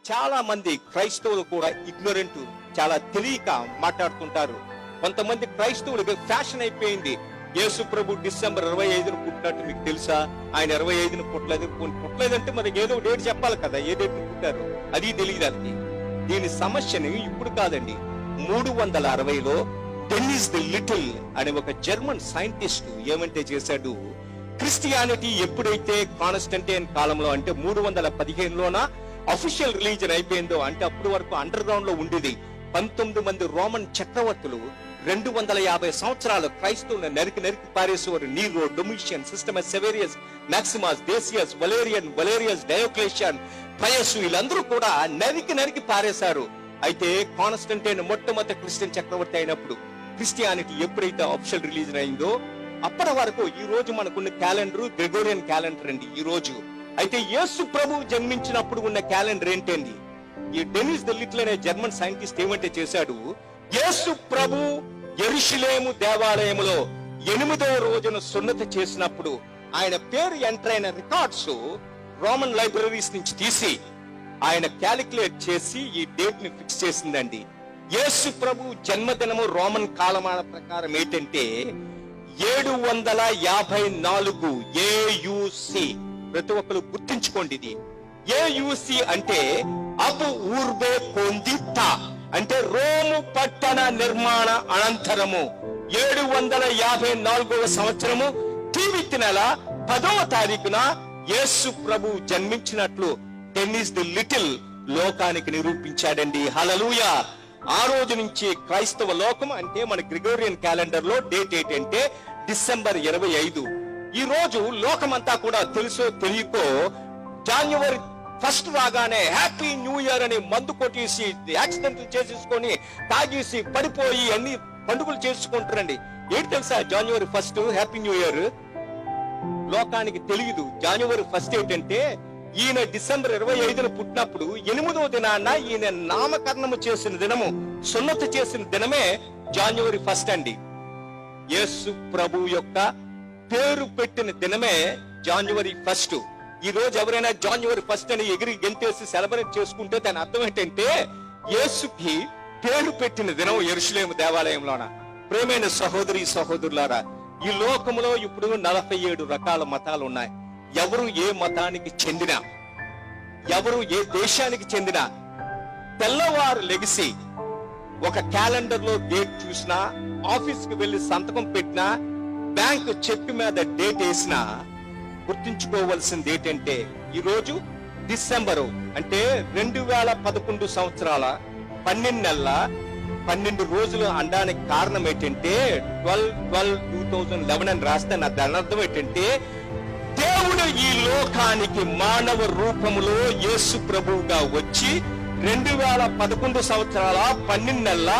చాలా మంది క్రైస్తవులు కూడా ఇగ్నోరెంట్, చాలా తెలియక మాట్లాడుతుంటారు. కొంతమంది క్రైస్తవులకి ఫ్యాషన్ అయిపోయింది. యేసు ప్రభు డిసెంబర్ 25న పుట్టినట్టు మీకు తెలుసా? ఆయన 25న పుట్టలేదు. పుట్టలేదంటే మనకి ఏదో డేట్ చెప్పాలి కదా, ఏ డేట్ పుట్టారు అది తెలియదు. అది దీని సమస్యని ఇప్పుడు కాదండి, 360లో డెన్నిస్ ది లిటిల్ అనే ఒక జర్మన్ సైంటిస్ట్ ఏమంటే చేశాడు, క్రిస్టియానిటీ ఎప్పుడైతే కాన్స్టంటైన్ కాలంలో అంటే 315లోన అఫీషియల్ రిలీజన్ అయిపోయిందో, అంటే అప్పుడు వరకు అండర్ గ్రౌండ్ లో ఉండేది. 19 మంది రోమన్ చక్రవర్తులు 250 సంవత్సరాలు క్రైస్తవులను నరికి పారేసేవారు. నీరో, డొమిషియన్, సిస్టమస్, Severus, Maximus, Decius, Valerius, Diocletian, Pius, వీళ్ళందరూ కూడా నరికి పారేశారు. అయితే కాన్స్టంటైన్ మొట్టమొదటి క్రిస్టియన్ చక్రవర్తి అయినప్పుడు క్రిస్టియానిటీ ఎప్పుడైతే అఫీషియల్ రిలీజన్ అయిందో అప్పటి వరకు ఈ రోజు మనకున్న క్యాలెండర్ గ్రెగోరియన్ క్యాలెండర్ అండి ఈ రోజు. అయితే యేసు ప్రభు జన్మించినప్పుడు ఉన్న క్యాలెండర్ ఏంటండి? ఈ డెనిస్ ది లిటిల్ అనే జర్మన్ సైంటిస్ట్ ఏమంటే చేశాడు, యేసు ప్రభు యెరూషలేము దేవాలయములో 8వ రోజున సున్నతి చేసినప్పుడు ఆయన పేరు ఎంటర్ అయిన రికార్డ్స్ రోమన్ లైబ్రరీస్ నుంచి తీసి ఆయన క్యాలిక్యులేట్ చేసి ఈ డేట్ ని ఫిక్స్ చేసిందండి. యేసు ప్రభు జన్మదినము రోమన్ కాలమాన ప్రకారం ఏంటంటే 754 AUC. ప్రతి ఒక్కరు గుర్తించుకోండి, ఇది AUC అంటే అబు ఊర్బే కొందితా, అంటే రోము పట్టణ నిర్మాణ అనంతరము 754వ సంవత్సరము టీవీ నెల 10వ తారీఖున యేసు ప్రభు జన్మించినట్లు డెన్నిస్ ది లిటిల్ లోకానికి నిరూపించాడండి. హల్లెలూయా. ఆ రోజు నుంచి క్రైస్తవ లోకం అంటే మన గ్రెగోరియన్ క్యాలెండర్ లో డేట్ ఏంటంటే డిసెంబర్ 25. ఈ రోజు లోకమంతా కూడా తెలుసో తెలియకో జనవరి 1 రాగానే హ్యాపీ న్యూ ఇయర్ అని మందు కొట్టేసి యాక్సిడెంట్లు చేసేసుకొని తాగేసి పడిపోయి అన్ని పండుగలు చేసుకుంటారండి. ఏంటి తెలుసా జనవరి 1 హ్యాపీ న్యూ ఇయర్? లోకానికి తెలియదు. జనవరి 1 ఏంటంటే ఈయన డిసెంబర్ 25న పుట్టినప్పుడు 8వ దినాన ఈయన నామకరణము చేసిన దినము, సున్నతి చేసిన దినమే జనవరి 1 అండి. యేసు ప్రభు యొక్క పేరు పెట్టిన దినమే జనవరి 1. ఈ రోజు ఎవరైనా జనవరి 1 అని ఎగిరి గెంతేసి సెలబ్రేట్ చేసుకుంటే దాని అర్థం ఏంటంటే యేసుకి పేరు పెట్టిన దినం యెరూషలేము దేవాలయంలోన. ప్రేమైన సహోదరి సహోదరులారా, ఈ లోకంలో ఇప్పుడు 47 రకాల మతాలు ఉన్నాయి. ఎవరు ఏ మతానికి చెందినా, ఎవరు ఏ దేశానికి చెందినా, తెల్లవారు లెగిసి ఒక క్యాలెండర్ లో డేట్ చూసినా, ఆఫీస్ కి వెళ్లి సంతకం పెట్టినా, బ్యాంక్ చెక్ మీద డేట్ వేసినా గుర్తుంచుకోవాల్సింది ఏంటంటే ఈ రోజు డిసెంబరు అంటే 2011 సంవత్సరాల 12 నెలల 12 రోజులు అనడానికి కారణం ఏంటంటే 12/12/2011 అని రాస్తే నా దాని అర్థం ఏంటంటే దేవుడు ఈ లోకానికి మానవ రూపములో యేసు ప్రభువుగా వచ్చి 2011 సంవత్సరాల 12 నెలల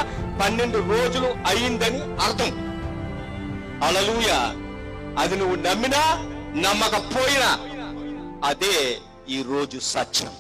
12 రోజులు అయిందని అర్థం. హల్లెలూయా. అది నువ్వు నమ్మినా నమ్మకపోయినా అదే ఈ రోజు సత్యం.